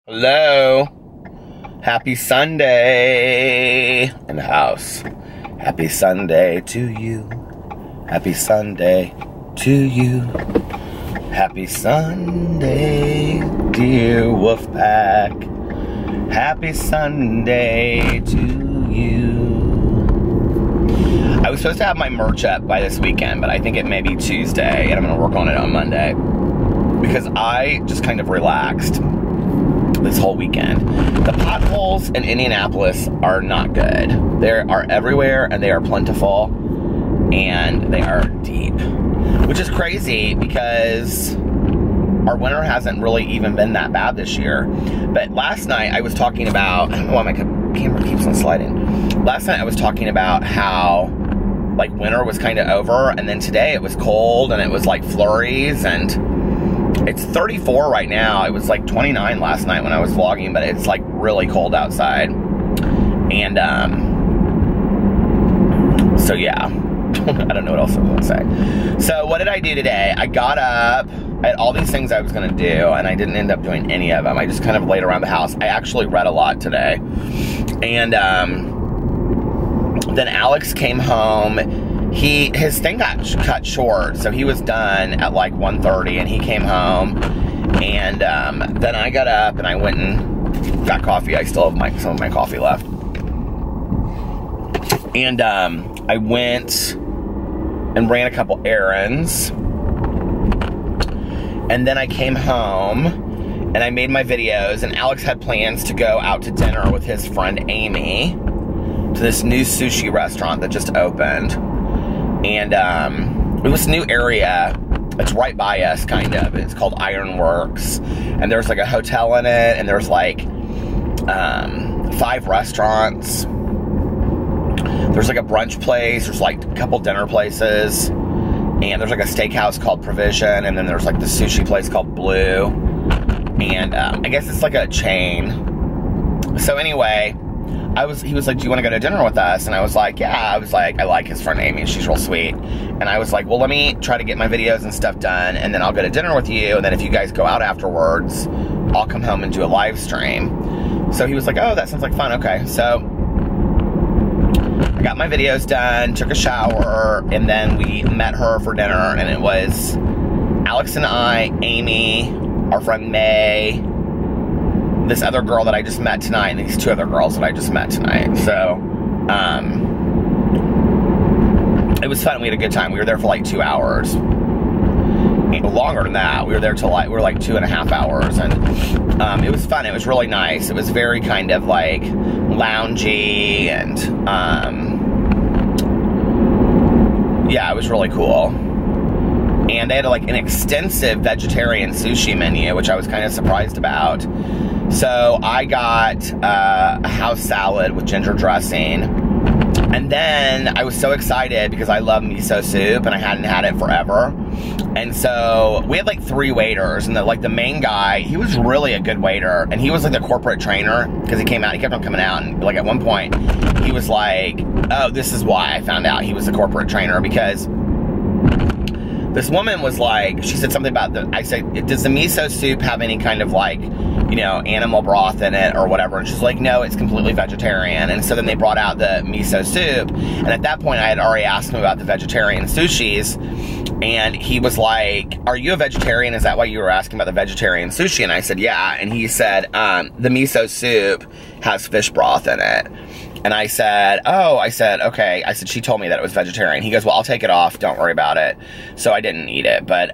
Hello. Happy Sunday in the house. Happy Sunday to you. Happy Sunday to you. Happy Sunday, dear Wolfpack. Happy Sunday to you. I was supposed to have my merch up by this weekend, but I think it may be Tuesday, and I'm gonna work on it on Monday. Because I just kind of relaxed this whole weekend. The potholes in Indianapolis are not good. They are everywhere, and they are plentiful, and they are deep. Which is crazy because our winter hasn't really even been that bad this year. But last night I was talking about, I don't know why my camera keeps on sliding. Last night I was talking about how like winter was kind of over, and then today it was cold and it was like flurries, and it's 34 right now. It was like 29 last night when I was vlogging, but it's like really cold outside. And so yeah, I don't know what else I was gonna say. So what did I do today? I got up, I had all these things I was gonna do, and I didn't end up doing any of them. I just kind of laid around the house. I actually read a lot today. And then Alex came home. His thing got cut short, so he was done at like 1:30, and he came home, and then I got up and I went and got coffee. I still have some of my coffee left, and I went and ran a couple errands, and then I came home and I made my videos, and Alex had plans to go out to dinner with his friend Amy to this new sushi restaurant that just opened. And it was a new area. It's right by us, kind of. It's called Ironworks. And there's like a hotel in it, and there's like 5 restaurants. There's like a brunch place. There's like a couple dinner places. And there's like a steakhouse called Provision. And then there's like the sushi place called Blue. And I guess it's like a chain. So anyway, he was like, do you want to go to dinner with us? And I was like, yeah. I was like, I like his friend Amy. She's real sweet. And I was like, well, let me try to get my videos and stuff done, and then I'll go to dinner with you. And then if you guys go out afterwards, I'll come home and do a live stream. So he was like, oh, that sounds like fun. Okay. So I got my videos done, took a shower, and then we met her for dinner. And it was Alex and I, Amy, our friend May, this other girl that I just met tonight, and these 2 other girls that I just met tonight. So, it was fun. We had a good time. We were there for like 2 hours. Longer than that. We were there till like, we were like 2.5 hours, and it was fun. It was really nice. It was very kind of like loungy, and yeah, it was really cool. And they had like an extensive vegetarian sushi menu, which I was kind of surprised about. So I got a house salad with ginger dressing. And then I was so excited because I love miso soup, and I hadn't had it forever. And so we had like 3 waiters, and the main guy, he was really a good waiter, and he was like the corporate trainer, because he kept on coming out, and like at one point he was like, oh, this is why I found out he was the corporate trainer, because this woman was like, she said something about I said, does the miso soup have any kind of like, you know, animal broth in it or whatever? And she's like, no, it's completely vegetarian. And so then they brought out the miso soup, and at that point I had already asked him about the vegetarian sushis, and he was like, are you a vegetarian? Is that why you were asking about the vegetarian sushi? And I said, yeah. And he said, the miso soup has fish broth in it. And I said, oh, I said, okay. I said, she told me that it was vegetarian. He goes, well, I'll take it off. Don't worry about it. So I didn't eat it. But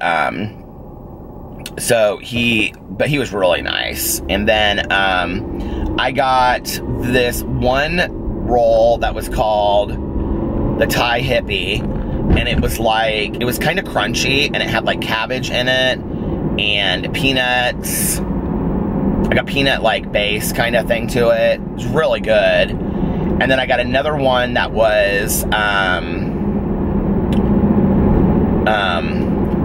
he was really nice. And then I got this one roll that was called the Thai Hippie. And it was like, it was kind of crunchy, and it had like cabbage in it and peanuts. I got peanut like base kind of thing to it. It was really good. And then I got another one that was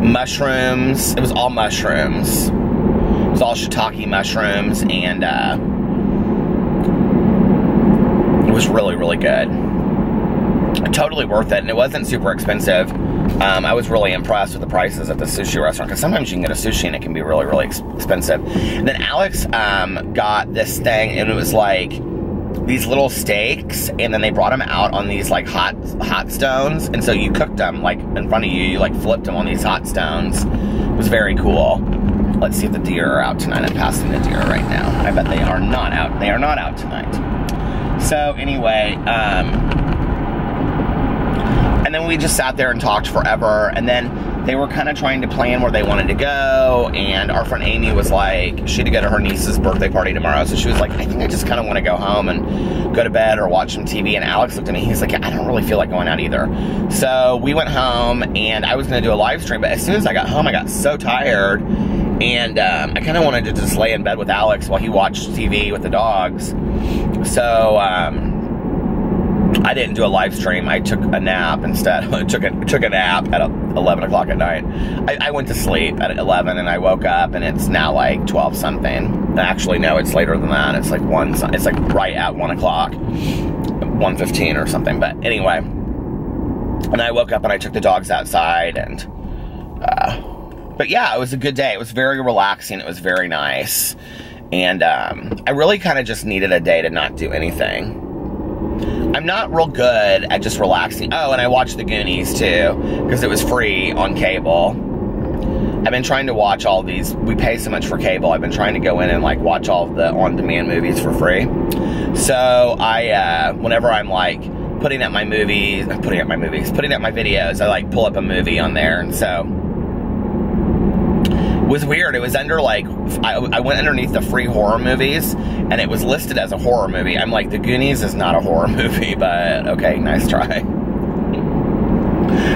mushrooms. It was all mushrooms. It was all shiitake mushrooms, and it was really, really good. Totally worth it, and it wasn't super expensive. I was really impressed with the prices at the sushi restaurant, because sometimes you can get a sushi and it can be really, really expensive. And then Alex got this thing, and it was like these little steaks, and then they brought them out on these like hot stones, and so you cooked them like in front of you. You like flipped them on these hot stones. It was very cool. Let's see if the deer are out tonight. I'm passing the deer right now. I bet they are not out. They are not out tonight. So anyway, and then we just sat there and talked forever, and then they were kind of trying to plan where they wanted to go, and our friend Amy was like, she had to go to her niece's birthday party tomorrow, so she was like, I think I just kind of want to go home and go to bed or watch some TV, and Alex looked at me, he's like, I don't really feel like going out either. So we went home, and I was going to do a live stream, but as soon as I got home, I got so tired, and I kind of wanted to just lay in bed with Alex while he watched TV with the dogs. So, I didn't do a live stream. I took a nap instead. I took a nap at 11 o'clock at night. I went to sleep at 11, and I woke up, and it's now like 12 something. Actually, no, it's later than that. It's like it's like right at 1 o'clock, 1:15 or something. But anyway, and I woke up and I took the dogs outside, and but yeah, it was a good day. It was very relaxing. It was very nice. And I really kind of just needed a day to not do anything. I'm not real good at just relaxing. Oh, and I watched The Goonies too, because it was free on cable. I've been trying to watch all these. We pay so much for cable. I've been trying to go in and like watch all of the on-demand movies for free. So I, whenever I'm like putting up my videos, I like pull up a movie on there, and so it was weird. It was under like, I went underneath the free horror movies, and it was listed as a horror movie. I'm like, The Goonies is not a horror movie, but okay, nice try.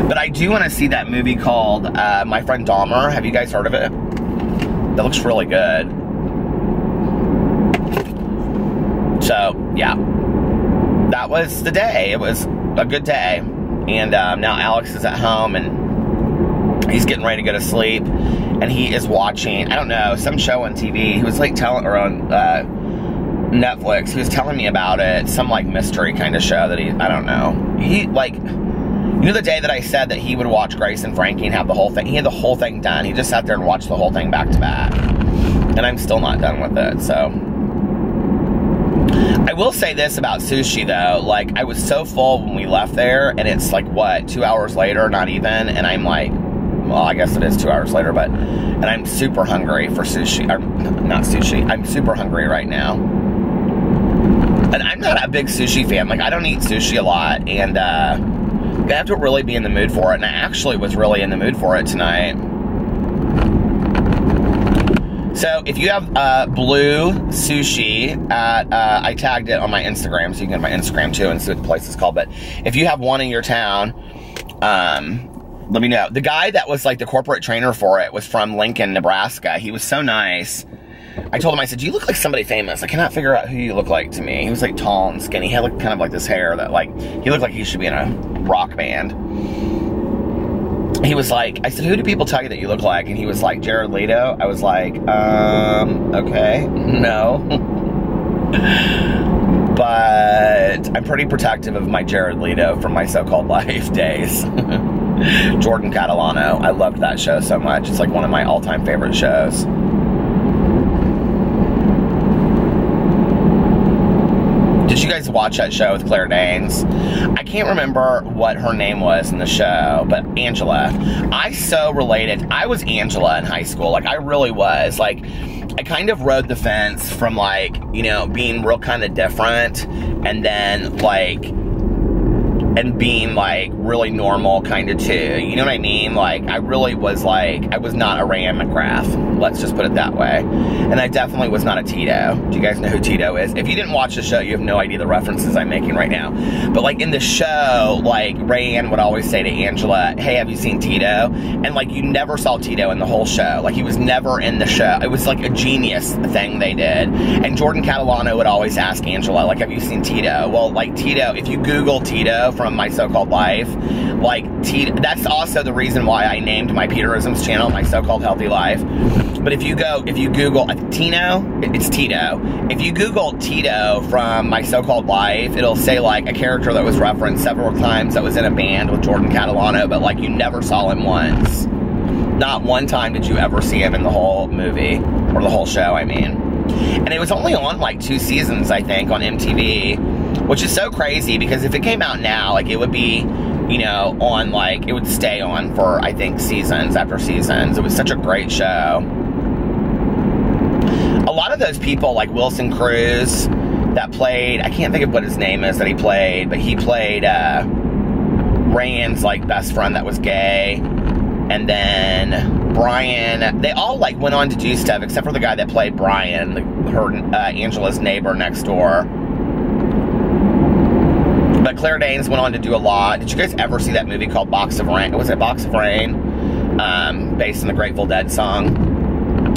But I do want to see that movie called My Friend Dahmer. Have you guys heard of it? That looks really good. So, yeah. That was the day. It was a good day. And now Alex is at home, and he's getting ready to go to sleep. And he is watching, I don't know, some show on TV. He was like or on Netflix. He was telling me about it. Some like mystery kind of show that I don't know. He like, you know the day that I said that he would watch Grace and Frankie and have the whole thing? He had the whole thing done. He just sat there and watched the whole thing back to back. And I'm still not done with it, so. I will say this about sushi though, like I was so full when we left there, and it's like what, 2 hours later, not even, and I'm like, well, I guess it is 2 hours later, but, and I'm super hungry for sushi, or not sushi, I'm super hungry right now. And I'm not a big sushi fan, like I don't eat sushi a lot, and I have to really be in the mood for it, and I actually was really in the mood for it tonight. So if you have blue sushi at, I tagged it on my Instagram, so you can go to my Instagram too and see what the place is called, but if you have one in your town, let me know. The guy that was like the corporate trainer for it was from Lincoln, Nebraska. He was so nice. I told him, I said, you look like somebody famous. I cannot figure out who you look like to me. He was like tall and skinny. He had like, kind of like this hair that like, he looked like he should be in a rock band. He was like, I said, who do people tell you that you look like? And he was like, Jared Leto. I was like, okay, no. But I'm pretty protective of my Jared Leto from my so-called life days. Jordan Catalano. I loved that show so much. It's like one of my all-time favorite shows. Did you guys watch that show with Claire Danes? I can't remember what her name was in the show, but Angela. I so related. I was Angela in high school. Like, I really was. Like, I kind of rode the fence from, like, you know, being real kind of different, and then, like, and being, like, really normal kind of too. You know what I mean? Like, I really was, like, I was not a Ram McGrath. Let's just put it that way. And I definitely was not a Tito. Do you guys know who Tito is? If you didn't watch the show, you have no idea the references I'm making right now. But, like, in the show, like, Rayanne would always say to Angela, hey, have you seen Tito? And, like, you never saw Tito in the whole show. Like, he was never in the show. It was, like, a genius thing they did. And Jordan Catalano would always ask Angela, like, have you seen Tito? Well, like, Tito, if you Google Tito from My So-Called Life, like, Tito, that's also the reason why I named my Peterisms channel My So-Called Healthy Life. But if you Google Tino, it's Tito. If you Google Tito from My So-Called Life, it'll say like a character that was referenced several times that was in a band with Jordan Catalano, but like you never saw him once. Not one time did you ever see him in the whole movie, or the whole show, I mean. And it was only on like 2 seasons, I think, on MTV, which is so crazy because if it came out now, like it would be, you know, on like, it would stay on for, I think, seasons after seasons. It was such a great show. A lot of those people, like Wilson Cruz, that played, I can't think of what his name is that he played, but he played Rand's like best friend that was gay. And then Brian, they all like went on to do stuff except for the guy that played Brian, Angela's neighbor next door. But Claire Danes went on to do a lot. Did you guys ever see that movie called Box of Rain? Was it Box of Rain? Based on the Grateful Dead song.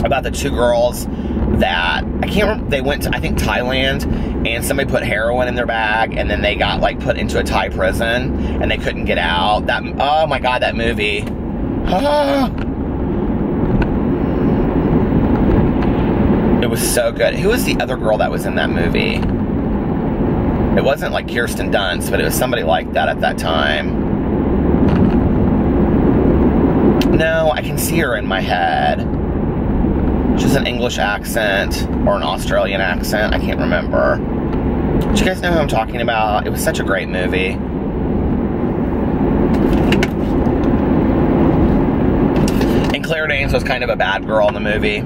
About the 2 girls that, I can't remember, they went to, I think, Thailand, and somebody put heroin in their bag, and then they got, like, put into a Thai prison, and they couldn't get out. That, oh my God, that movie. Ah. It was so good. Who was the other girl that was in that movie? It wasn't like Kirsten Dunst, but it was somebody like that at that time. No, I can see her in my head. Just an English accent or an Australian accent. I can't remember. Do you guys know who I'm talking about? It was such a great movie. And Claire Danes was kind of a bad girl in the movie.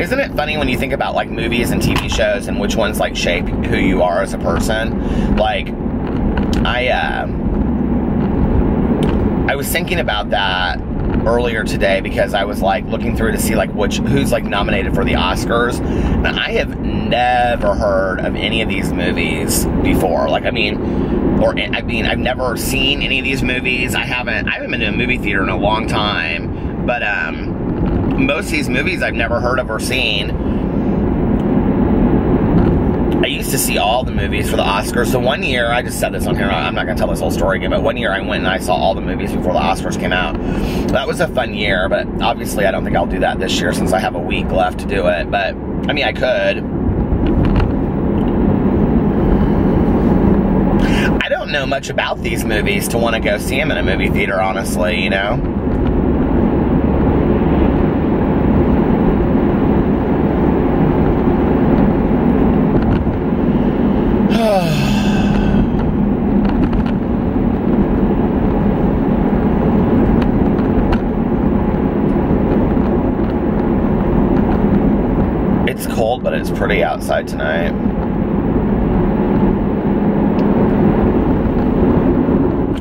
Isn't it funny when you think about like movies and TV shows and which ones like shape who you are as a person? Like, I was thinking about that earlier today because I was like looking through to see like who's like nominated for the Oscars. And I have never heard of any of these movies before. Like, I've never seen any of these movies. I haven't been to a movie theater in a long time. But most of these movies I've never heard of or seen. I used to see all the movies for the Oscars. So one year, I just said this on here, I'm not going to tell this whole story again, but one year I went and I saw all the movies before the Oscars came out. That was a fun year, but obviously I don't think I'll do that this year since I have a week left to do it. But, I mean, I could. I don't know much about these movies to want to go see them in a movie theater, honestly, you know? It's cold, but it's pretty outside tonight.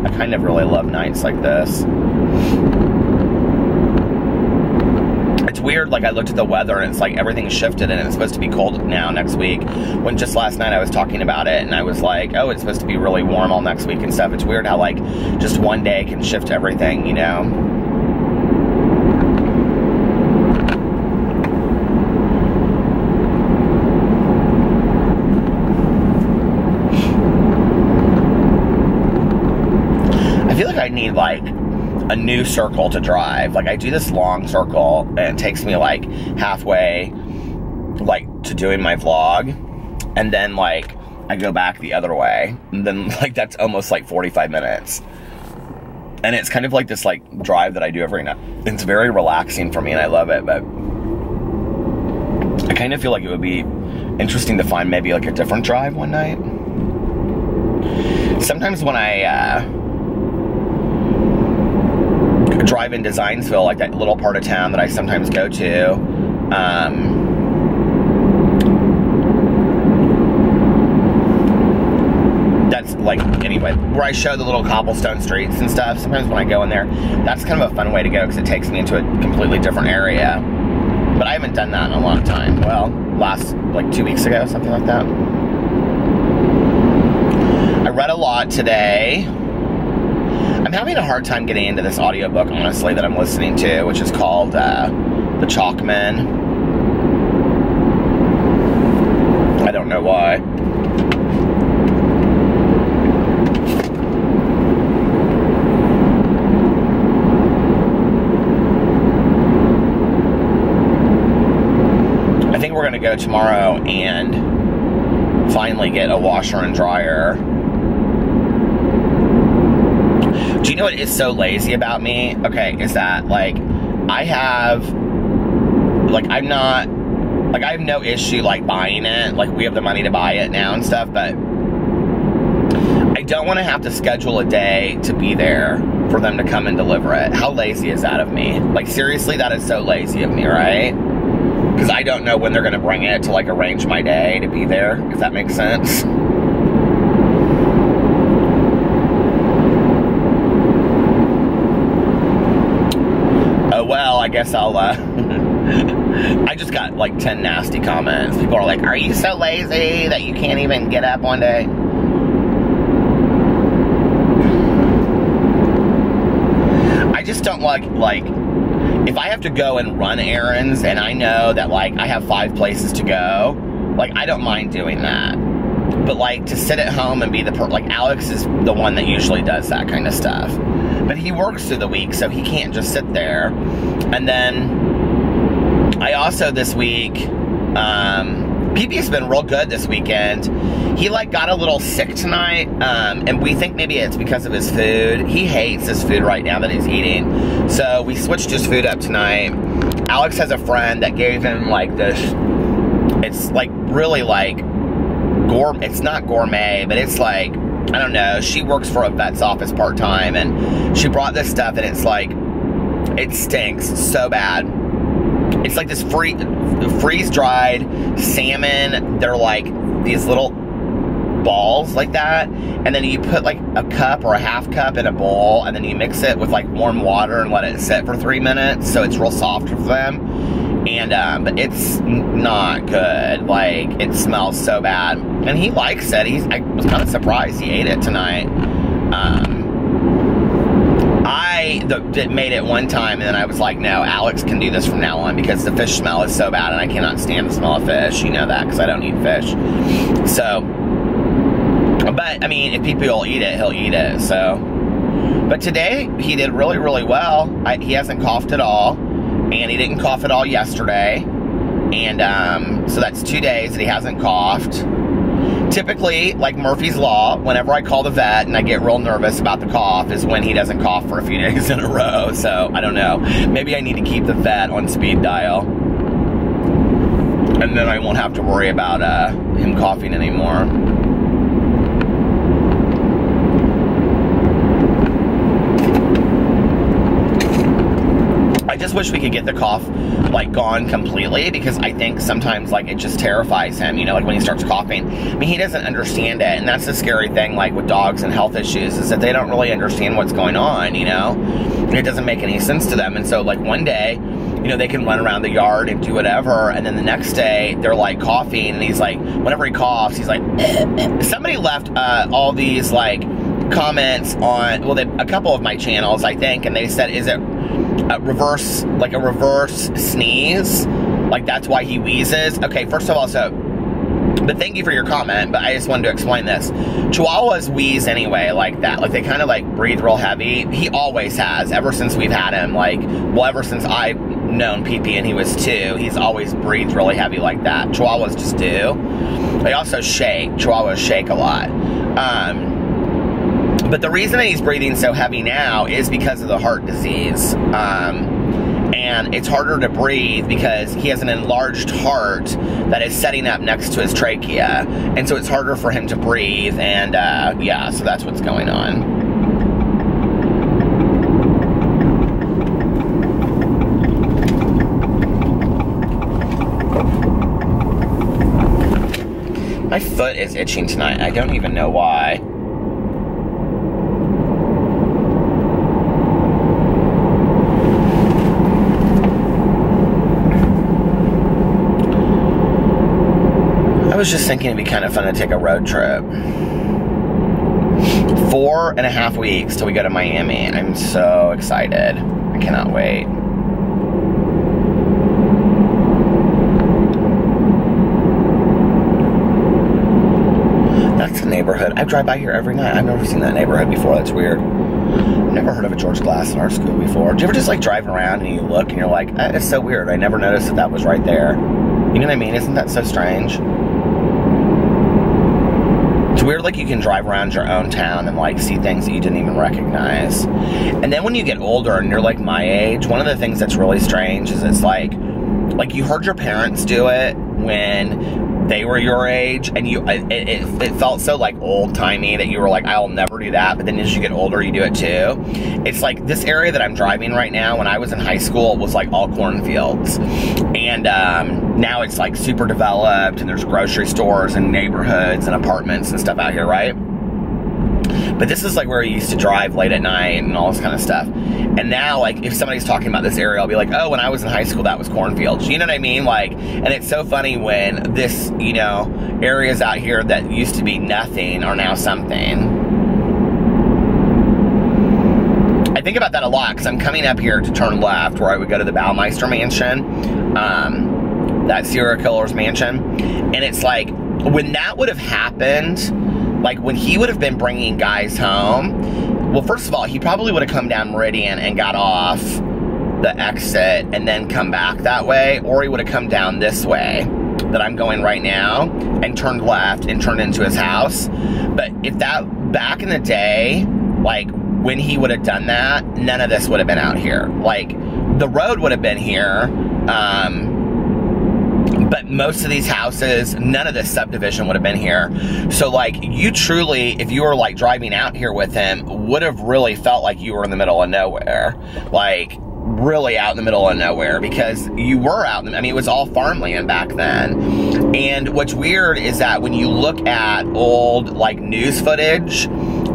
I kind of really love nights like this. It's weird, like I looked at the weather and it's like everything shifted and it's supposed to be cold now next week. When just last night I was talking about it and I was like, oh, it's supposed to be really warm all next week and stuff. It's weird how like just one day can shift everything, you know? I feel like I need like a new circle to drive. Like I do this long circle and it takes me like halfway like to doing my vlog, and then like I go back the other way, and then like that's almost like 45 minutes. And it's kind of like this like drive that I do every night. It's very relaxing for me and I love it, but I kind of feel like it would be interesting to find maybe like a different drive one night. Sometimes when I drive into Zionsville, like that little part of town that I sometimes go to, that's like, anyway, where I show the little cobblestone streets and stuff. Sometimes when I go in there, that's kind of a fun way to go because it takes me into a completely different area. But I haven't done that in a long time. Well, last, like 2 weeks ago, something like that. I read a lot today. I'm having a hard time getting into this audiobook, honestly, that I'm listening to, which is called The Chalkmen. I don't know why. gonna go tomorrow and finally get a washer and dryer. Do you know what is so lazy about me? Okay, is that, like, I have no issue, like, buying it. Like, we have the money to buy it now and stuff, but I don't want to have to schedule a day to be there for them to come and deliver it. How lazy is that of me? Like, seriously, that is so lazy of me, right? Because I don't know when they're going to bring it to, like, arrange my day to be there, if that makes sense. Well, I guess I'll, I just got, like, 10 nasty comments. People are like, are you so lazy that you can't even get up one day? I just don't like, if I have to go and run errands and I know that, like, I have 5 places to go, like, I don't mind doing that. But, like, to sit at home and be the like, Alex is the one that usually does that kind of stuff. But he works through the week, so he can't just sit there. And then I also this week, PP's been real good this weekend. He, like, got a little sick tonight, and we think maybe it's because of his food. He hates his food right now that he's eating. So we switched his food up tonight. Alex has a friend that gave him, like, this, it's, like, really, like, gourmet. It's not gourmet, but it's, like, I don't know, she works for a vet's office part-time, and she brought this stuff, and it's like, it stinks so bad. It's like this freeze-dried salmon. They're like these little balls like that, and then you put like a cup or a half cup in a bowl, and then you mix it with like warm water and let it sit for 3 minutes, so it's real soft for them. And, but it's not good. Like, it smells so bad. And he likes it. I was kind of surprised he ate it tonight. I made it one time, and then I was like, no, Alex can do this from now on, because the fish smell is so bad, and I cannot stand the smell of fish. You know that, because I don't eat fish. So, but, I mean, if people will eat it, he'll eat it, so. But today, he did really, really well. He hasn't coughed at all. And he didn't cough at all yesterday. And so that's 2 days that he hasn't coughed. Typically, like Murphy's Law, whenever I call the vet and I get real nervous about the cough is when he doesn't cough for a few days in a row. So, I don't know. Maybe I need to keep the vet on speed dial. And then I won't have to worry about him coughing anymore. I just wish we could get the cough, like, gone completely, because I think sometimes, like, it just terrifies him, you know, like, when he starts coughing. I mean, he doesn't understand it, and that's the scary thing, like, with dogs and health issues, is that they don't really understand what's going on, you know? And it doesn't make any sense to them, and so, like, one day, you know, they can run around the yard and do whatever, and then the next day, they're, like, coughing, and he's, like, whenever he coughs, he's, like, Somebody left all these, like, comments on, well, a couple of my channels, I think, and they said, is it a reverse sneeze? Like, that's why he wheezes? Okay, first of all, but thank you for your comment, but I just wanted to explain this. Chihuahuas wheeze anyway, like that. Like, they kind of, like, breathe real heavy. He always has, ever since we've had him. Like, well, ever since I've known PP and he was 2, he's always breathed really heavy like that. Chihuahuas just do. They also shake. Chihuahuas shake a lot. But the reason that he's breathing so heavy now is because of the heart disease. And it's harder to breathe because he has an enlarged heart that is setting up next to his trachea. And so it's harder for him to breathe. And, yeah, so that's what's going on. My foot is itching tonight. I don't even know why. I was just thinking it'd be kind of fun to take a road trip. 4.5 weeks till we go to Miami. I'm so excited. I cannot wait. That's the neighborhood. I drive by here every night. I've never seen that neighborhood before. That's weird. I've never heard of a George Glass in our school before. Do you ever just, like, drive around and you look and you're like, it's so weird. I never noticed that was right there. You know what I mean? Isn't that so strange? It's weird, like, you can drive around your own town and, like, see things that you didn't even recognize. And then when you get older and you're, like, my age, one of the things that's really strange is it's like you heard your parents do it when they were your age, and it felt so, like, old-timey that you were like, I'll never do that, but then as you get older, you do it too. It's like, this area that I'm driving right now, when I was in high school, it was, like, all cornfields. And now it's, like, super developed, and there's grocery stores and neighborhoods and apartments and stuff out here, right? But this is, like, where I used to drive late at night and all this kind of stuff. And now, like, if somebody's talking about this area, I'll be like, oh, when I was in high school, that was cornfields. You know what I mean? Like, and it's so funny when this, you know, areas out here that used to be nothing are now something. I think about that a lot, because I'm coming up here to turn left, where I would go to the Baumeister mansion, that serial killer's mansion. And it's like, when that would have happened, like, when he would have been bringing guys home, well, first of all, he probably would have come down Meridian and got off the exit and then come back that way, or he would have come down this way that I'm going right now and turned left and turned into his house. But if that, back in the day, like, when he would have done that, none of this would have been out here. Like, the road would have been here, but most of these houses, none of this subdivision would have been here. So, like, you truly, if you were, like, driving out here with him, would have really felt like you were in the middle of nowhere. Like, really out in the middle of nowhere, because you were out in the, I mean, it was all farmland back then. And what's weird is that when you look at old, like, news footage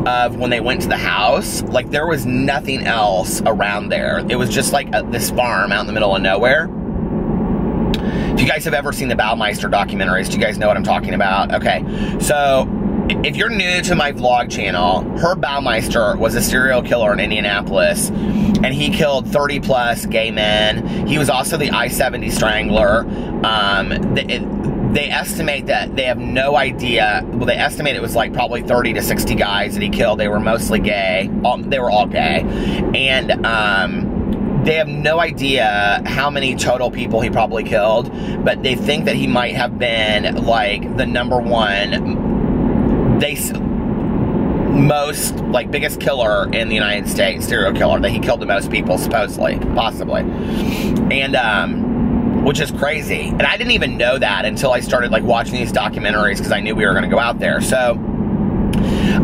of when they went to the house, like, there was nothing else around there. It was just, like, this farm out in the middle of nowhere. If you guys have ever seen the Baumeister documentaries, do you guys know what I'm talking about? Okay, so if you're new to my vlog channel, Herb Baumeister was a serial killer in Indianapolis, and he killed 30 plus gay men. He was also the I-70 strangler. They estimate that they have no idea. Well, they estimate it was like probably 30 to 60 guys that he killed. They were mostly gay. They were all gay. And they have no idea how many total people he probably killed, but they think that he might have been, like, the #1, most, like, biggest killer in the United States, serial killer, that he killed the most people, supposedly, possibly. And, which is crazy. And I didn't even know that until I started, like, watching these documentaries, because I knew we were going to go out there. So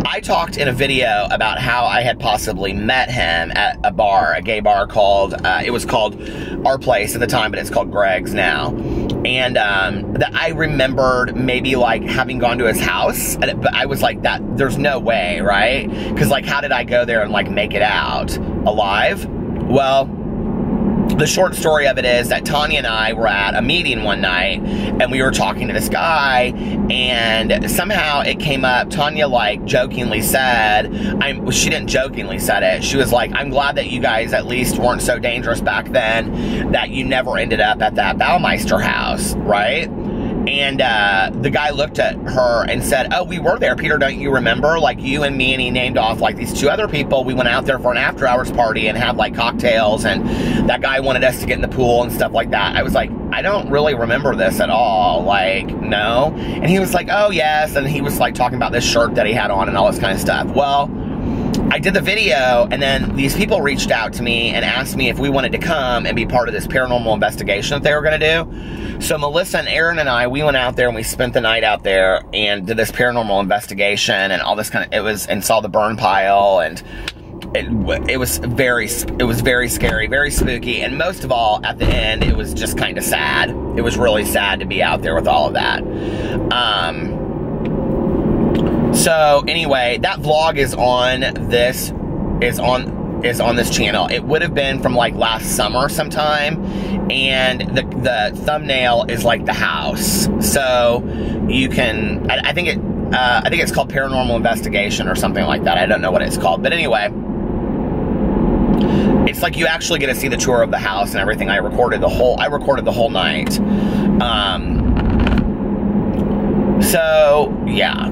I talked in a video about how I had possibly met him at a bar, a gay bar called, it was called Our Place at the time, but it's called Greg's now. And that I remembered maybe, like, having gone to his house, but I was like, there's no way, right? Because, like, how did I go there and, like, make it out alive? Well, the short story of it is that Tanya and I were at a meeting one night, and we were talking to this guy, and somehow it came up. Tanya, like, jokingly said, she didn't jokingly said it, she was like, I'm glad that you guys at least weren't so dangerous back then that you never ended up at that Baumeister house, right? And the guy looked at her and said, oh, we were there, Peter, don't you remember? Like, you and me, and he named off, like, these 2 other people. We went out there for an after-hours party and had, like, cocktails, and that guy wanted us to get in the pool and stuff like that. I was like, I don't really remember this at all. Like, no. And he was like, oh, yes. And he was, like, talking about this shirt that he had on and all this kind of stuff. Well, I did the video, and then these people reached out to me and asked me if we wanted to come and be part of this paranormal investigation that they were going to do. So Melissa and Aaron and I, we went out there and we spent the night out there and did this paranormal investigation and all this kind of, and saw the burn pile, and it was very scary, very spooky, and most of all, at the end, it was just kind of sad. It was really sad to be out there with all of that. So anyway, that vlog is on this channel. It would have been from, like, last summer sometime, and the thumbnail is, like, the house. So you can, I think it's called Paranormal Investigation or something like that. I don't know what it's called, but anyway, it's like you actually get to see the tour of the house and everything. I recorded the whole night. So yeah.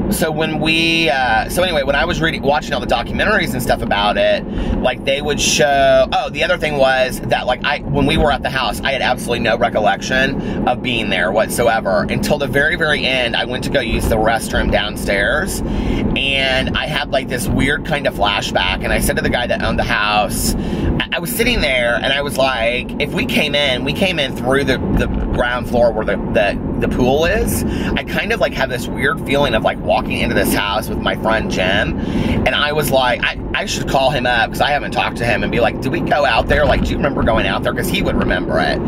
So when we, so anyway, when I was watching all the documentaries and stuff about it, like they would show, oh, the other thing was that like when we were at the house, I had absolutely no recollection of being there whatsoever until the very, very end. I went to go use the restroom downstairs and I had like this weird kind of flashback, and I said to the guy that owned the house, I was sitting there and I was like, if we came in through the ground floor where the pool is, I kind of like have this weird feeling of like walking into this house with my friend Jim, and I was like, I should call him up because I haven't talked to him and be like, did we go out there? Like, do you remember going out there? Because he would remember it.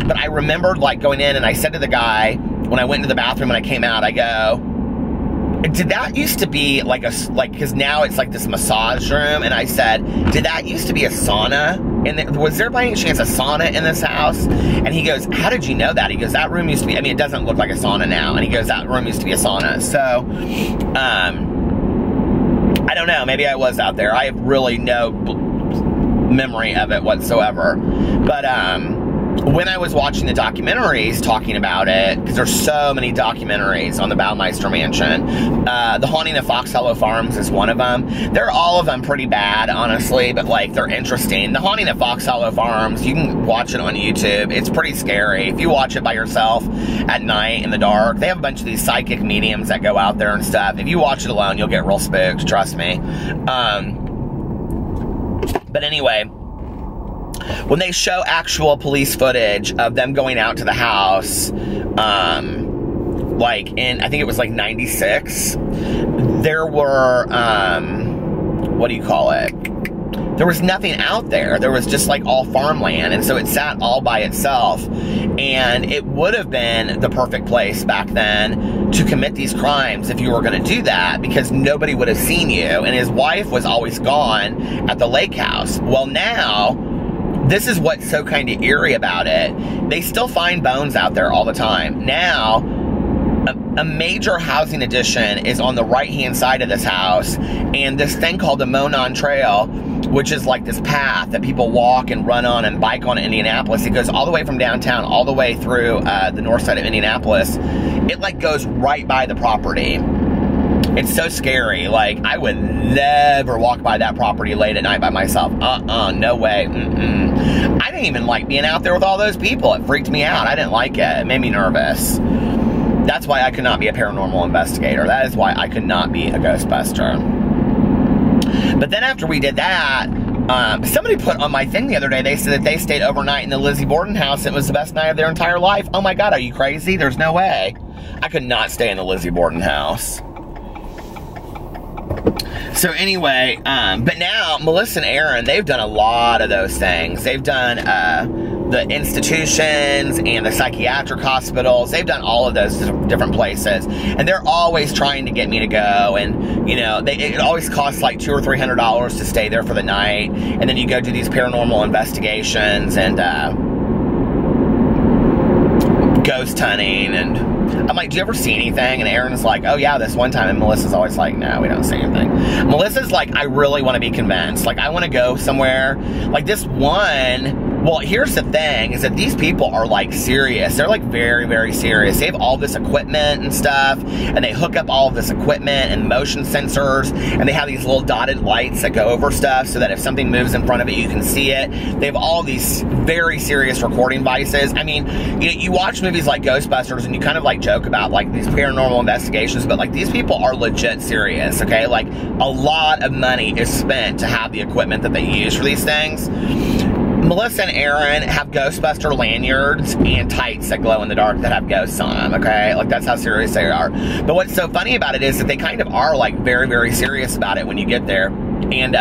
But I remembered like going in, and I said to the guy when I went into the bathroom and I came out, I go, did that used to be like because now it's like this massage room, and I said, did that used to be a sauna? And was there by any chance a sauna in this house? And he goes, how did you know that? He goes, that room used to be, I mean, it doesn't look like a sauna now. And he goes, that room used to be a sauna. So, I don't know, maybe I was out there. I have really no memory of it whatsoever. But, when I was watching the documentaries talking about it, because there's so many documentaries on the Baumeister Mansion, The Haunting of Fox Hollow Farms is one of them. They're all of them pretty bad, honestly, but like they're interesting. The Haunting of Fox Hollow Farms, you can watch it on YouTube. It's pretty scary. If you watch it by yourself at night in the dark, they have a bunch of these psychic mediums that go out there and stuff. If you watch it alone, you'll get real spooked, trust me. But anyway, when they show actual police footage of them going out to the house, like in, I think it was like 96, there were, what do you call it? There was nothing out there. There was just like all farmland, and so it sat all by itself. And it would have been the perfect place back then to commit these crimes if you were going to do that, because nobody would have seen you, and his wife was always gone at the lake house. Well, now, this is what's so kind of eerie about it. They still find bones out there all the time. Now, a major housing addition is on the right-hand side of this house, and this thing called the Monn Trail, which is like this path that people walk and run on and bike on in Indianapolis. It goes all the way from downtown, all the way through the north side of Indianapolis. It like goes right by the property. It's so scary. Like, I would never walk by that property late at night by myself. No way. I didn't even like being out there with all those people. It freaked me out. I didn't like it. It made me nervous. That's why I could not be a paranormal investigator. That is why I could not be a Ghostbuster. But then after we did that, somebody put on my thing the other day, they said that they stayed overnight in the Lizzie Borden house. It was the best night of their entire life. Oh my God, are you crazy? There's no way. I could not stay in the Lizzie Borden house. So anyway, but now Melissa and Aaron, they've done a lot of those things. They've done the institutions and the psychiatric hospitals. They've done all of those different places, and they're always trying to get me to go. And you know, it always costs like $200 or $300 to stay there for the night, and then you go do these paranormal investigations and ghost hunting. And I'm like, do you ever see anything? And Aaron's like, oh yeah, this one time. And Melissa's always like, no, we don't see anything. Melissa's like, I really want to be convinced. Like, I want to go somewhere. Like this one, well, here's the thing, is that these people are like serious. They're like very, very serious. They have all this equipment and stuff, and they hook up all of this equipment and motion sensors, and they have these little dotted lights that go over stuff so that if something moves in front of it, you can see it. They have all these very serious recording devices. I mean, you watch movies like Ghostbusters and you kind of like joke about like these paranormal investigations, but like these people are legit serious, okay? Like a lot of money is spent to have the equipment that they use for these things. Melissa and Aaron have Ghostbuster lanyards and tights that glow in the dark that have ghosts on them, okay? Like, that's how serious they are. But what's so funny about it is that they kind of are, like, very, very serious about it when you get there. And,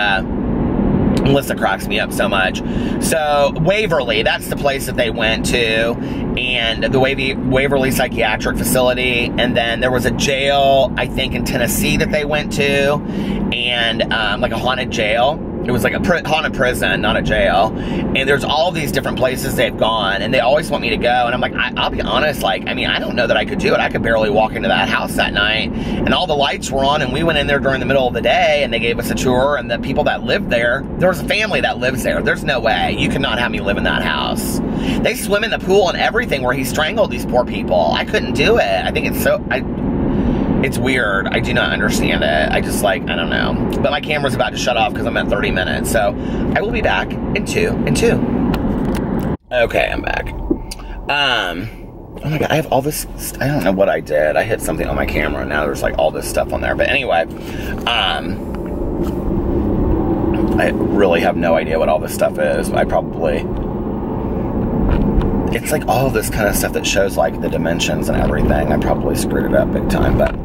Melissa cracks me up so much. So, Waverly, that's the place that they went to, and the Waverly Psychiatric Facility, and then there was a jail, I think, in Tennessee that they went to, and, like a haunted jail. It was like a haunted prison, not a jail. And there's all these different places they've gone, and they always want me to go. And I'm like, I'll be honest, like, I mean, I don't know that I could do it. I could barely walk into that house that night. And all the lights were on, and we went in there during the middle of the day, and they gave us a tour, and the people that lived there, there was a family that lives there. There's no way. You could not have me live in that house. They swim in the pool and everything where he strangled these poor people. I couldn't do it. I think it's so... It's weird. I do not understand it. I just like, I don't know. But my camera's about to shut off because I'm at 30 minutes. So I will be back in two. Okay, I'm back. Oh my God, I have all this, I don't know what I did. I hit something on my camera and now there's like all this stuff on there. But anyway, I really have no idea what all this stuff is. It's like all this kind of stuff that shows like the dimensions and everything. I probably screwed it up big time, but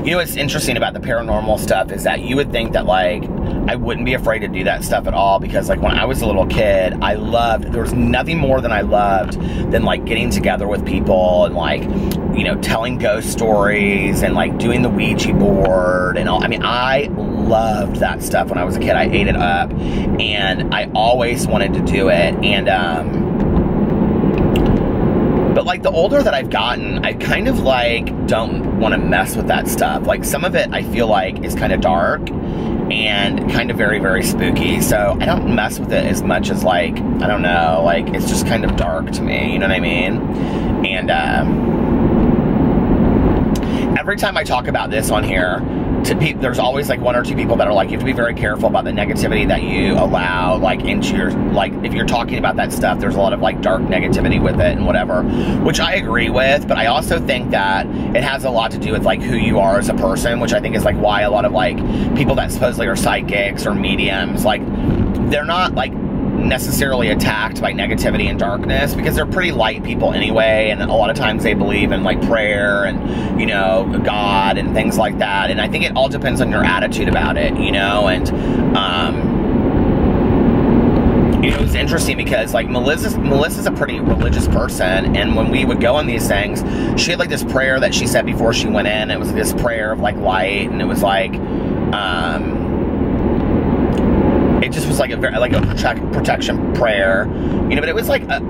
you know what's interesting about the paranormal stuff is that you would think that like I wouldn't be afraid to do that stuff at all, because like when I was a little kid, there was nothing more than I loved than like getting together with people and like, you know, telling ghost stories and like doing the Ouija board and all. I mean, I loved that stuff when I was a kid. I ate it up and I always wanted to do it. And but like the older that I've gotten, I kind of like don't want to mess with that stuff. Like some of it I feel like is kind of dark and kind of very, very spooky. So I don't mess with it as much as like, I don't know, like it's just kind of dark to me, you know what I mean? And every time I talk about this on here, there's always like one or two people that are like, you have to be very careful about the negativity that you allow like into your, like if you're talking about that stuff, there's a lot of like dark negativity with it and whatever, which I agree with. But I also think that it has a lot to do with like who you are as a person, which I think is like why a lot of like people that supposedly are psychics or mediums, like they're not like necessarily attacked by negativity and darkness, because they're pretty light people anyway, and a lot of times they believe in like prayer and, you know, God and things like that. And I think it all depends on your attitude about it, you know. And you know, it's interesting because like Melissa's a pretty religious person, and when we would go on these things, she had like this prayer that she said before she went in. It was this prayer of like light, and it was like it just was like a protection prayer, you know. But it was like a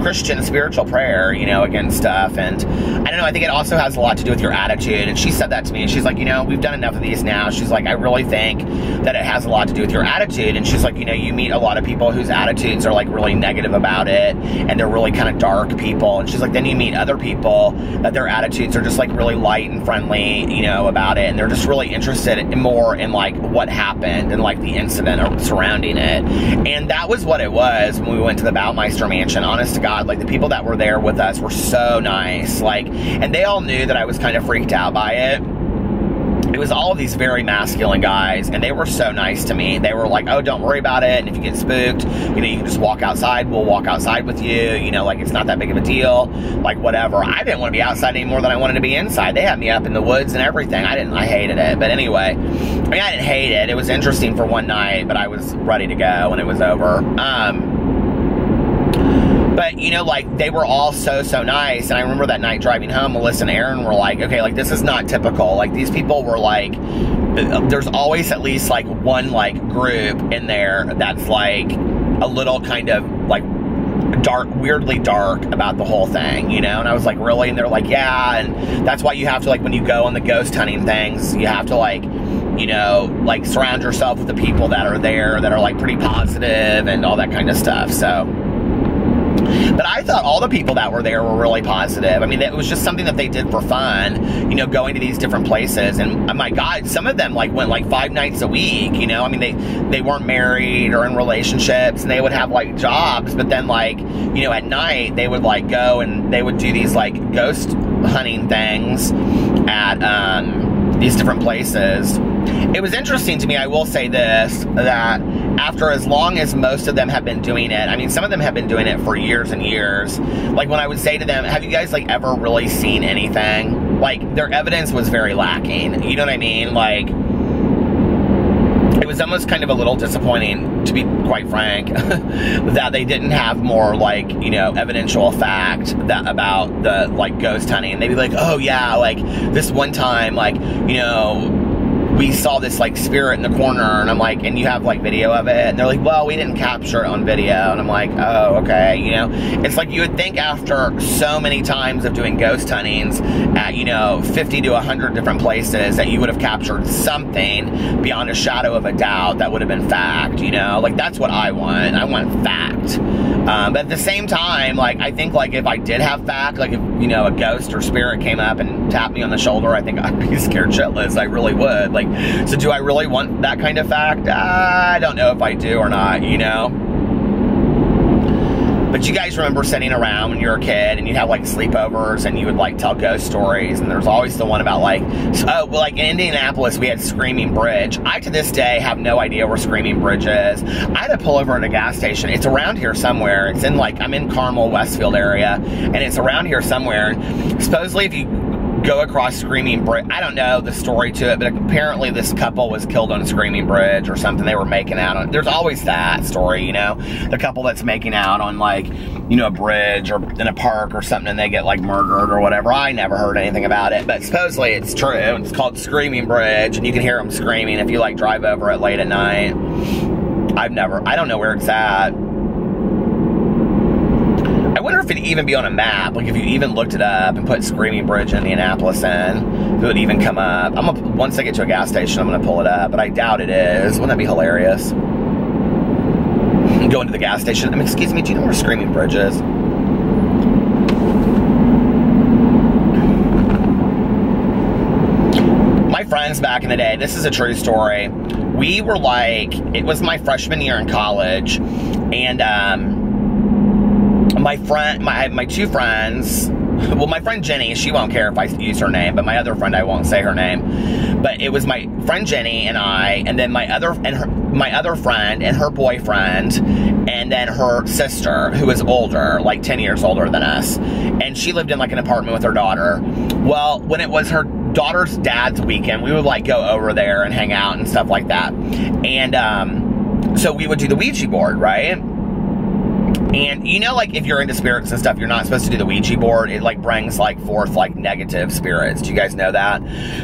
Christian spiritual prayer, you know, against stuff. And I don't know, I think it also has a lot to do with your attitude. And she said that to me, and she's like, you know, we've done enough of these now. She's like, I really think that it has a lot to do with your attitude. And she's like, you know, you meet a lot of people whose attitudes are like really negative about it, and they're really kind of dark people. And she's like, then you meet other people that their attitudes are just like really light and friendly, you know, about it, and they're just really interested more in like what happened and like the incident surrounding it. And that was what it was when we went to the Baumeister Mansion. Honest to God, like the people that were there with us were so nice, like, and they all knew that I was kind of freaked out by it. It was all of these very masculine guys, and they were so nice to me. They were like, oh, don't worry about it, and if you get spooked, you know, you can just walk outside. We'll walk outside with you, you know, like it's not that big of a deal, like whatever. I didn't want to be outside any more than I wanted to be inside. They had me up in the woods and everything. I hated it. But anyway, I mean, I didn't hate it. It was interesting for one night, but I was ready to go when it was over. But, you know, like, they were all so nice. And I remember that night driving home, Melissa and Aaron were like, okay, like, this is not typical. Like, these people were like, there's always at least, like, one, like, group in there that's, like, a little kind of, like, dark, weirdly dark about the whole thing, you know? And I was like, really? And they're like, yeah. And that's why you have to, like, when you go on the ghost hunting things, you have to, like, you know, like, surround yourself with the people that are there that are, like, pretty positive and all that kind of stuff, so... But I thought all the people that were there were really positive. I mean, it was just something that they did for fun, you know, going to these different places. And my God, some of them like went like 5 nights a week, you know. I mean, they weren't married or in relationships, and they would have like jobs, but then like, you know, at night they would like go and they would do these like ghost hunting things at these different places. It was interesting to me, I will say this, that after as long as most of them have been doing it, I mean, some of them have been doing it for years and years, like when I would say to them, have you guys like ever really seen anything? Like, their evidence was very lacking, you know what I mean? Like, it was almost kind of a little disappointing, to be quite frank, that they didn't have more, like, you know, evidential fact that about the, like, ghost hunting. And they'd be like, oh, yeah, like, this one time, like, you know, we saw this, like, spirit in the corner, and I'm like, and you have, like, video of it? And they're like, well, we didn't capture it on video. And I'm like, oh, okay, you know? It's like you would think after so many times of doing ghost huntings at, you know, 50 to 100 different places that you would have captured something beyond a shadow of a doubt that would have been fact, you know? Like, that's what I want. I want fact. But at the same time, like, I think, like, if I did have fact, like, if, you know, a ghost or spirit came up and tapped me on the shoulder, I think I'd be scared shitless. I really would. Like, so do I really want that kind of fact? I don't know if I do or not, you know? But you guys remember sitting around when you were a kid and you'd have, like, sleepovers and you would, like, tell ghost stories, and there's always the one about, like, well, like, in Indianapolis, we had Screaming Bridge. I, to this day, have no idea where Screaming Bridge is. I had to pull over at a gas station. It's around here somewhere. It's in, like, I'm in Carmel, Westfield area, and it's around here somewhere. Supposedly, if you go across Screaming Bridge, I don't know the story to it, but apparently this couple was killed on Screaming Bridge or something. They were making out on, there's always that story, you know, the couple that's making out on, like, you know, a bridge or in a park or something, and they get, like, murdered or whatever. I never heard anything about it, but supposedly it's true. It's called Screaming Bridge, and you can hear them screaming if you, like, drive over it late at night. I don't know where it's at. I wonder if it'd even be on a map, like if you even looked it up and put Screaming Bridge in Indianapolis in, if it would even come up. Once I get to a gas station, I'm gonna pull it up, but I doubt it is. Wouldn't that be hilarious? Go into the gas station. I mean, excuse me, do you know where Screaming Bridge is? My friends back in the day, this is a true story. We were like, it was my freshman year in college, and my two friends, well, my friend Jenny, she won't care if I use her name, but my other friend, I won't say her name. But it was my friend Jenny and I, and then my other friend and her boyfriend, and then her sister, who was older, like 10 years older than us. And she lived in, like, an apartment with her daughter. Well, when it was her daughter's dad's weekend, we would, like, go over there and hang out and stuff like that. And so we would do the Ouija board, right? And, you know, like, if you're into spirits and stuff, you're not supposed to do the Ouija board. It, like, brings, like, forth, like, negative spirits. Do you guys know that?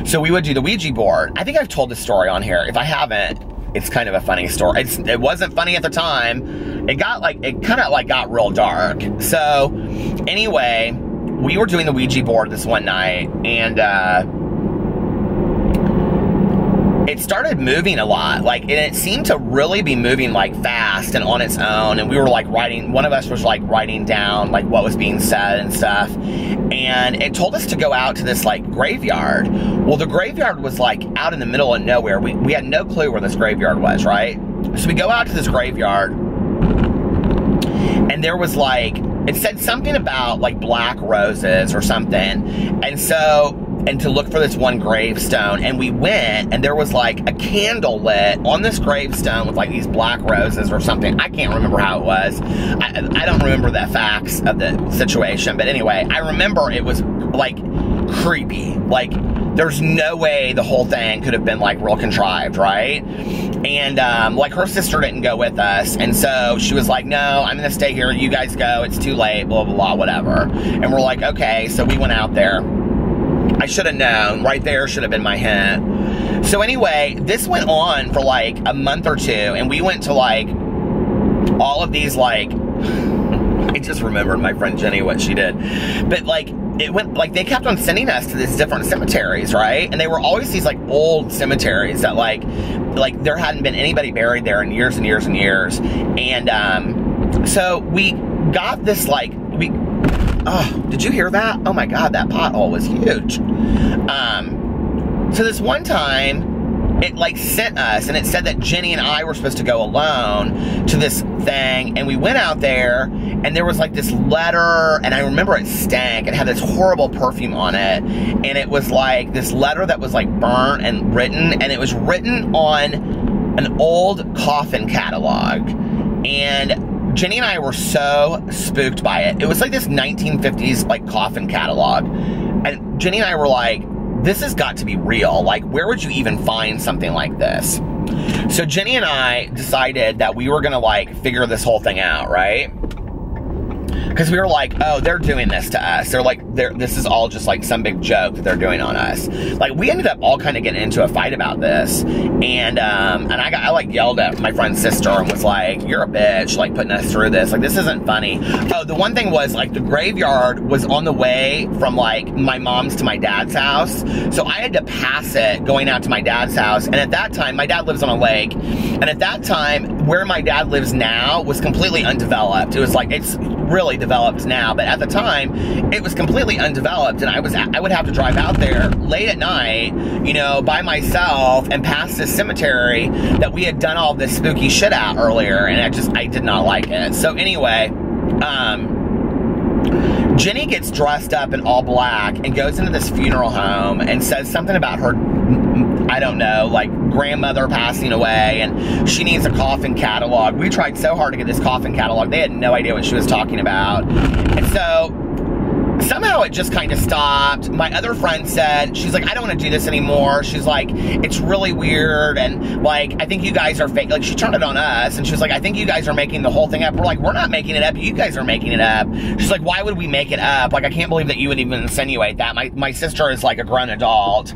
So we would do the Ouija board. I think I've told this story on here. If I haven't, it's kind of a funny story. It wasn't funny at the time. It got, like, it kind of, like, got real dark. So, anyway, we were doing the Ouija board this one night, and, it started moving a lot, like, and it seemed to really be moving, like, fast and on its own, and we were, like, writing, one of us was, like, writing down, like, what was being said and stuff, and it told us to go out to this, like, graveyard. Well, the graveyard was, like, out in the middle of nowhere. We had no clue where this graveyard was, right? So we go out to this graveyard, and there was, like, it said something about, like, black roses or something, and to look for this one gravestone, and we went, and there was, like, a candle lit on this gravestone with, like, these black roses or something. I can't remember how it was. I don't remember the facts of the situation, but anyway, I remember it was, like, creepy. Like, there's no way the whole thing could have been, like, real contrived, right? And, like, her sister didn't go with us, and so she was like, no, I'm gonna stay here, you guys go, it's too late, blah, blah, blah, whatever. And we're like, okay, so we went out there. I should have known. Right there should have been my hint. So anyway, this went on for, like, a month or two, and we went to, like, all of these, like, I just remembered my friend Jenny, what she did. But, like, it went, like, they kept on sending us to these different cemeteries, right? And they were always these, like, old cemeteries that, like there hadn't been anybody buried there in years and years and years. And, so we got this, like, oh, did you hear that? Oh my God, that pothole was huge. So this one time, it, like, sent us, and it said that Jenny and I were supposed to go alone to this thing, and we went out there, and there was, like, this letter, and I remember it stank. It had this horrible perfume on it, and it was, like, this letter that was, like, burnt and written, and it was written on an old coffin catalog, and Jenny and I were so spooked by it. It was like this 1950s, like, coffin catalog. And Jenny and I were like, this has got to be real. Like, where would you even find something like this? So Jenny and I decided that we were going to, like, figure this whole thing out, right? Because we were like, oh, they're doing this to us. They're like, this is all just like some big joke that they're doing on us. Like, we ended up all kind of getting into a fight about this. And I like yelled at my friend's sister and was like, you're a bitch, like putting us through this. Like, this isn't funny. Oh, the one thing was like the graveyard was on the way from like my mom's to my dad's house. So I had to pass it going out to my dad's house. And at that time, my dad lives on a lake. And at that time, where my dad lives now was completely undeveloped. It was like, it's really developed now, but at the time it was completely undeveloped, and I would have to drive out there late at night, you know, by myself and past this cemetery that we had done all this spooky shit at earlier, and I did not like it. So anyway, Jenny gets dressed up in all black and goes into this funeral home and says something about her, I don't know, like grandmother passing away, and she needs a coffin catalog. We tried so hard to get this coffin catalog. They had no idea what she was talking about. And so somehow it just kind of stopped. My other friend said, she's like, I don't want to do this anymore. She's like, it's really weird, and like, I think you guys are fake. Like, she turned it on us, and she was like, I think you guys are making the whole thing up. We're like, we're not making it up. You guys are making it up. She's like, why would we make it up? Like, I can't believe that you would even insinuate that. My sister is like a grown adult.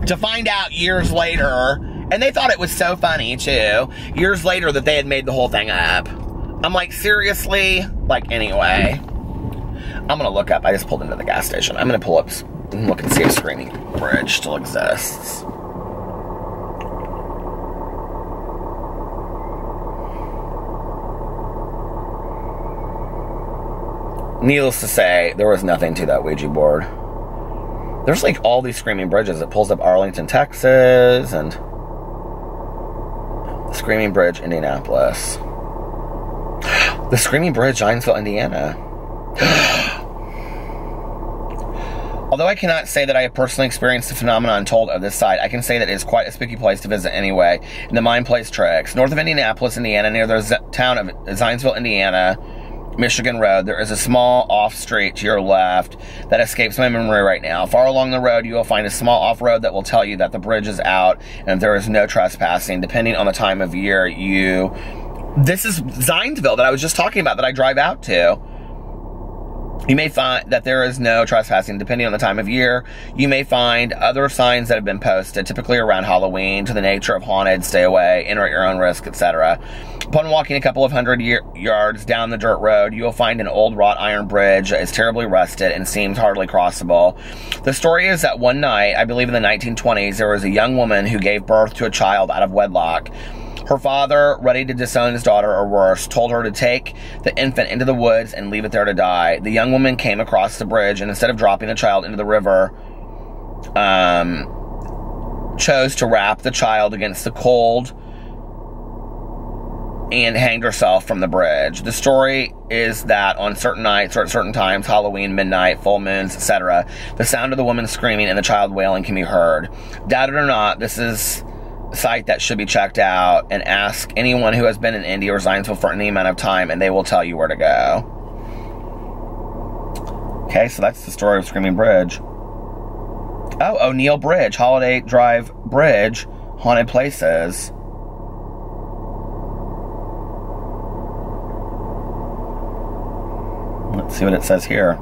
To find out years later, and they thought it was so funny too, years later that they had made the whole thing up. I'm like, seriously? Like, anyway. I'm gonna look up, I just pulled into the gas station. I'm gonna pull up and look and see if Screaming Bridge still exists. Needless to say, there was nothing to that Ouija board. There's like all these Screaming Bridges. It pulls up Arlington, Texas, and Screaming Bridge, Indianapolis. The Screaming Bridge, Zionsville, Indiana. Although I cannot say that I have personally experienced the phenomenon told of this site, I can say that it is quite a spooky place to visit anyway, and the mind plays tricks. North of Indianapolis, Indiana, near the town of Zionsville, Indiana, Michigan Road, there is a small off street to your left that escapes my memory right now. Far along the road, you will find a small off-road that will tell you that the bridge is out and there is no trespassing, depending on the time of year you... This is Zionsville that I was just talking about, that I drive out to. You may find that there is no trespassing depending on the time of year. You may find other signs that have been posted, typically around Halloween, to the nature of haunted, stay away, enter at your own risk, etc. Upon walking a couple of hundred yards down the dirt road, you will find an old wrought iron bridge that is terribly rusted and seems hardly crossable. The story is that one night, I believe in the 1920s, there was a young woman who gave birth to a child out of wedlock. Her father, ready to disown his daughter or worse, told her to take the infant into the woods and leave it there to die. The young woman came across the bridge and instead of dropping the child into the river, chose to wrap the child against the cold and hanged herself from the bridge. The story is that on certain nights or at certain times, Halloween, midnight, full moons, etc., the sound of the woman screaming and the child wailing can be heard. Doubt it or not, this is site that should be checked out, and ask anyone who has been in Indy or Zionsville for any amount of time and they will tell you where to go. Okay, so that's the story of Screaming Bridge. Oh, O'Neill Bridge, Holiday Drive Bridge, haunted places. Let's see what it says here.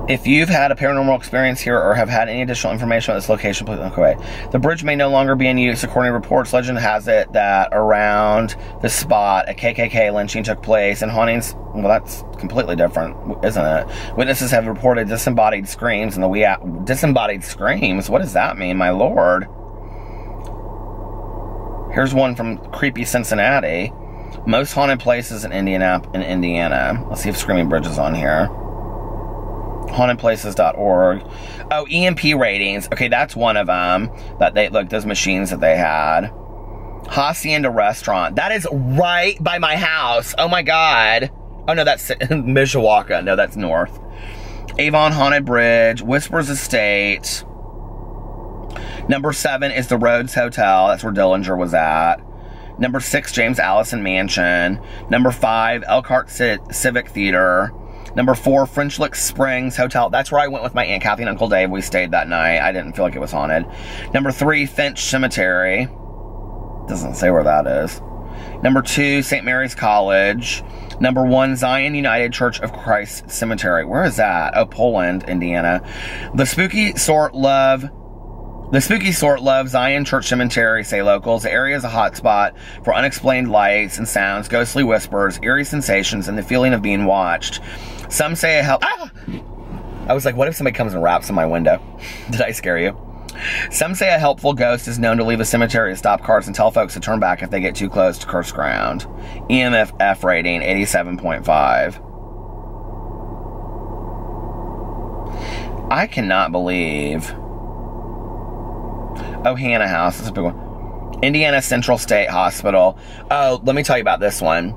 If you've had a paranormal experience here or have had any additional information on this location, please look away. The bridge may no longer be in use. According to reports, legend has it that around this spot, a KKK lynching took place and hauntings... Well, that's completely different, isn't it? Witnesses have reported disembodied screams and disembodied screams? What does that mean, my lord? Here's one from creepy Cincinnati. Most haunted places in Indiana. Let's see if Screaming Bridge is on here. Hauntedplaces.org. Oh, EMP ratings. Okay, that's one of them. That they look, those machines that they had. Hacienda Restaurant. That is right by my house. Oh my god. Oh no, that's Mishawaka. No, that's north. Avon Haunted Bridge. Whispers Estate. Number 7 is the Rhodes Hotel. That's where Dillinger was at. Number 6, James Allison Mansion. Number 5, Elkhart Civic Theater. Number 4, French Lick Springs Hotel. That's where I went with my Aunt Kathy and Uncle Dave. We stayed that night. I didn't feel like it was haunted. Number 3, Finch Cemetery. Doesn't say where that is. Number 2, St. Mary's College. Number 1, Zion United Church of Christ Cemetery. Where is that? Oh, Poland, Indiana. The spooky sort love Zion Church Cemetery, say locals. The area is a hot spot for unexplained lights and sounds, ghostly whispers, eerie sensations, and the feeling of being watched. Some say it helps. Ah! I was like, what if somebody comes and raps on my window? Did I scare you? Some say a helpful ghost is known to leave a cemetery to stop cars and tell folks to turn back if they get too close to cursed ground. EMF rating, 87.5. I cannot believe... Oh, Hannah House. That's a big one. Indiana Central State Hospital. Oh, let me tell you about this one.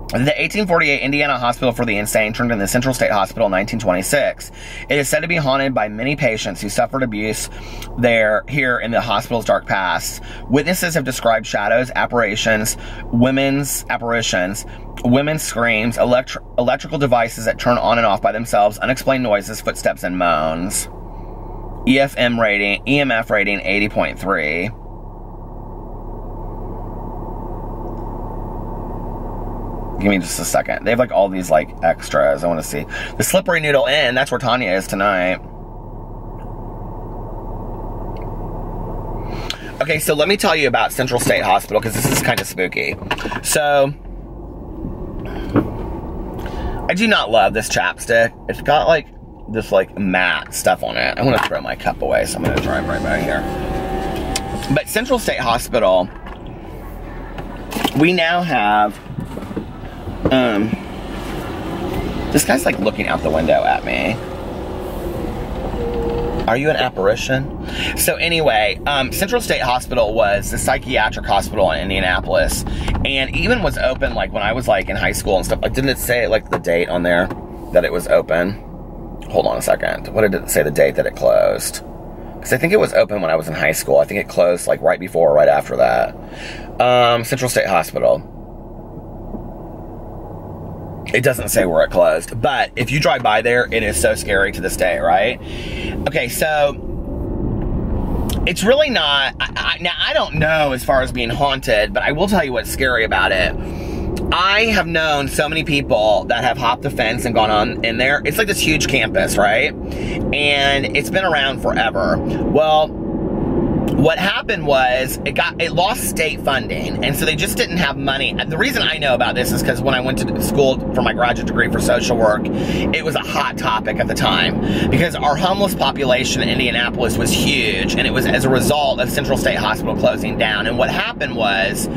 The 1848 Indiana Hospital for the Insane turned into the Central State Hospital in 1926. It is said to be haunted by many patients who suffered abuse here in the hospital's dark past. Witnesses have described shadows, apparitions, women's screams, electrical devices that turn on and off by themselves, unexplained noises, footsteps, and moans. EMF rating 80.3. Give me just a second. They have like all these like extras. I want to see. The Slippery Noodle Inn. That's where Tanya is tonight. Okay, so let me tell you about Central State Hospital because this is kind of spooky. So, I do not love this chapstick. It's got like this like matte stuff on it. I'm going to throw my cup away, so I'm going to drive right back here. But Central State Hospital, we now have... this guy's like looking out the window at me. Are you an apparition? So anyway, Central State Hospital was the psychiatric hospital in Indianapolis, and even was open like when I was like in high school and stuff. Like, didn't it say like the date on there that it was open? Hold on a second. What did it say the date that it closed? Because I think it was open when I was in high school. I think it closed like right before or right after that. Central State Hospital. It doesn't say where it closed, but if you drive by there, it is so scary to this day, right? Okay, so it's really not, now I don't know as far as being haunted, but I will tell you what's scary about it. I have known so many people that have hopped the fence and gone on in there. It's like this huge campus, right? And it's been around forever. Well, what happened was it lost state funding, and so they just didn't have money. And the reason I know about this is because when I went to school for my graduate degree for social work, it was a hot topic at the time because our homeless population in Indianapolis was huge, and it was as a result of Central State Hospital closing down. And what happened was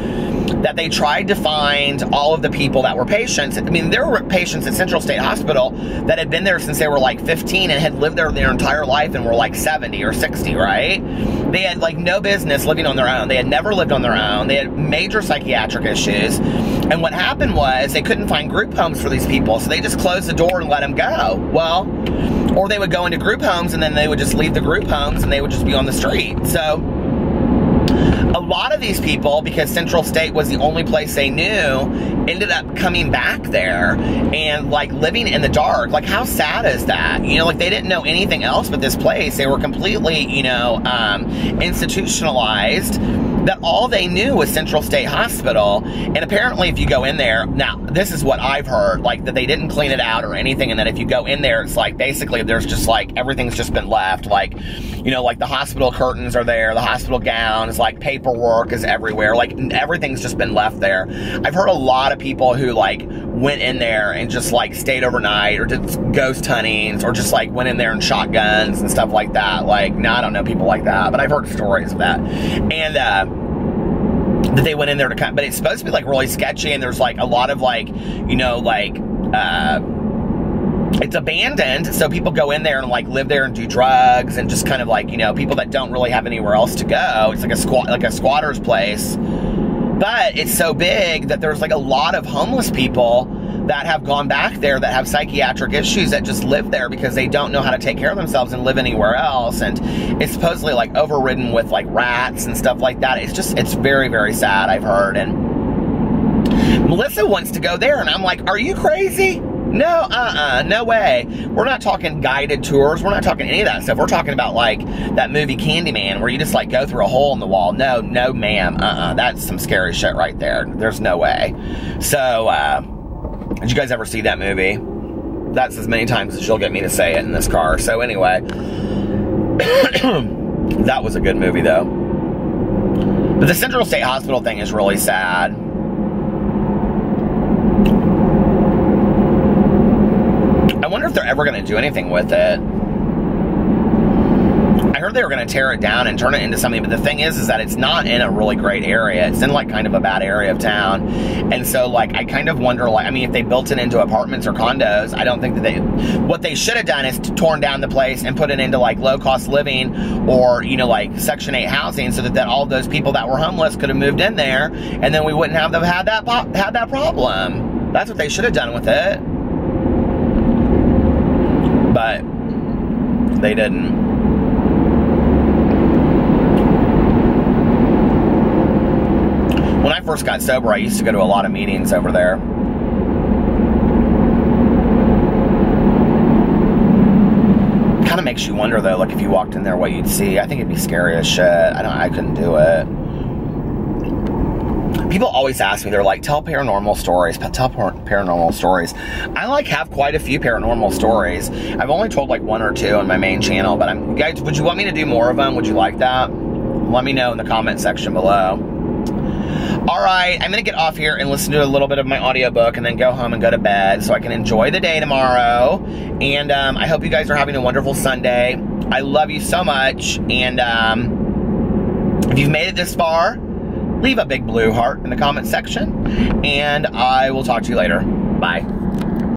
that they tried to find all of the people that were patients. I mean, there were patients at Central State Hospital that had been there since they were like 15 and had lived there their entire life and were like 70 or 60, right? They had like no business living on their own. They had never lived on their own. They had major psychiatric issues. And what happened was they couldn't find group homes for these people, so they just closed the door and let them go. Well, or they would go into group homes and then they would just leave the group homes and they would just be on the street. So a lot of these people, because Central State was the only place they knew, ended up coming back there and like living in the dark. Like, how sad is that? You know, like they didn't know anything else but this place. They were completely, you know, institutionalized. That all they knew was Central State Hospital. And apparently if you go in there, now this is what I've heard, like that they didn't clean it out or anything, and that if you go in there, it's like basically there's just like everything's just been left. Like, you know, like the hospital curtains are there, the hospital gowns, like paperwork is everywhere, like everything's just been left there. I've heard a lot of people who like went in there and just like stayed overnight or did ghost huntings or just like went in there and shot guns and stuff like that. Like, no, I don't know people like that, but I've heard stories of that. And that they went in there to cut, but it's supposed to be like really sketchy, and there's like a lot of like, you know, like it's abandoned, so people go in there and like live there and do drugs and just kind of like, you know, people that don't really have anywhere else to go. It's like a squatter's place, but it's so big that there's like a lot of homeless people that have gone back there that have psychiatric issues that just live there because they don't know how to take care of themselves and live anywhere else. And it's supposedly like overridden with like rats and stuff like that. It's very, very sad, I've heard. And Melissa wants to go there, and I'm like, are you crazy? No, no way. We're not talking guided tours. We're not talking any of that stuff. We're talking about like that movie Candyman where you just like go through a hole in the wall. No, no, ma'am. That's some scary shit right there. There's no way. So, did you guys ever see that movie? That's as many times as you'll get me to say it in this car. So anyway, that was a good movie though. But the Central State Hospital thing is really sad. I wonder if they're ever going to do anything with it. I heard they were going to tear it down and turn it into something, but the thing is that it's not in a really great area. It's in like kind of a bad area of town. And so like, I kind of wonder, like, I mean, if they built it into apartments or condos, I don't think that what they should have done is torn down the place and put it into like low cost living or, you know, like Section 8 housing so that all those people that were homeless could have moved in there and then we wouldn't have them had that problem. That's what they should have done with it. But they didn't. When I first got sober, I used to go to a lot of meetings over there. Kind of makes you wonder though, like if you walked in there, what you'd see. I think it'd be scary as shit. I couldn't do it. People always ask me, they're like, tell paranormal stories, tell paranormal stories. I like have quite a few paranormal stories. I've only told like 1 or 2 on my main channel, but guys, would you want me to do more of them? Would you like that? Let me know in the comment section below. All right, I'm gonna get off here and listen to a little bit of my audiobook and then go home and go to bed so I can enjoy the day tomorrow. And I hope you guys are having a wonderful Sunday. I love you so much. And if you've made it this far, leave a big blue heart in the comment section. And I will talk to you later. Bye.